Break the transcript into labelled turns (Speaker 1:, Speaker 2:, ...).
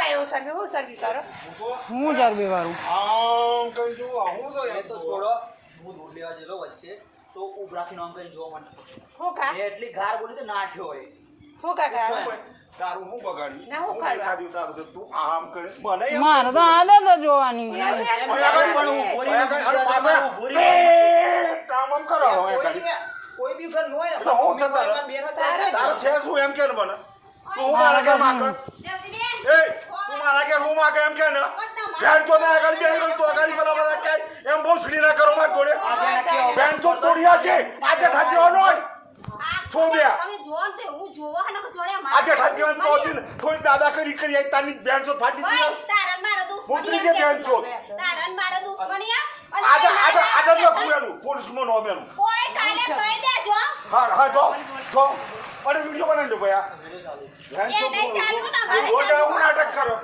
Speaker 1: એવું સર્વી હું સર્વી કરો
Speaker 2: હું ચરબી વાળું
Speaker 3: આમ કઈ જો હું તો
Speaker 4: એ તો છોડો હું દૂધ લેવા જેલો વચ્ચે તો ઉભરાથી નામ કરીને જોવા મને
Speaker 1: હું કા
Speaker 4: મેં એટલી ગાર બોલી તો નાઠ્યો હોય
Speaker 1: હું કા કા
Speaker 3: તારું હું બગાડી
Speaker 1: ના, હું કરવા?
Speaker 3: ખાધું તારું તો તું આમ કરે મને એમ
Speaker 2: મારે તો આદત જ જોવાની
Speaker 4: પણ ઊભો રહીને
Speaker 3: અરે
Speaker 4: બીજા
Speaker 3: પાછા.
Speaker 4: ઊભો રહીને
Speaker 3: કામ આમ કરો હવે ગાડી.
Speaker 4: કોઈ બી ઘર ન હોય ને
Speaker 3: એટલે હું છે તારે?
Speaker 4: બેન હતા
Speaker 1: તારે
Speaker 3: તારે છે શું એમ કે ને મને તું મારા ઘેર માગે એ તું મારા ઘેર હું માગે એમ કે ને બેન તો ના આગળ બેહી રહ્યો તો આગળ પેલા બધા કે એમ બહુ છડી ના કરો માર જોડે
Speaker 4: આજે નક્કી આવું.
Speaker 3: બેન તો તોડ્યા છે આજે ઠાચીવાનો હોય છોડ્યા
Speaker 5: તમે જોવો ને તો હું જોવા ને જોડે
Speaker 3: આજે ઠાચીવાનો તો હતી ને થોડી દાદાગીરી કરી આઈ તાની બેન તો ફાટી દીધી
Speaker 5: તારન મારો દુશ્મની
Speaker 3: પુત્રી કે બેન છો
Speaker 5: તારન મારો દુશ્મની
Speaker 3: આજે જો પૂરેલું પોલીસમાં નો મેલું
Speaker 5: કોઈ કાલે કહી દેજો
Speaker 3: હા જો અને વિડિયો બનાવી દો ભયા બેન તો
Speaker 5: એ નહીં ચાલુ ના મારે
Speaker 3: રોજ આવું નાટક કરો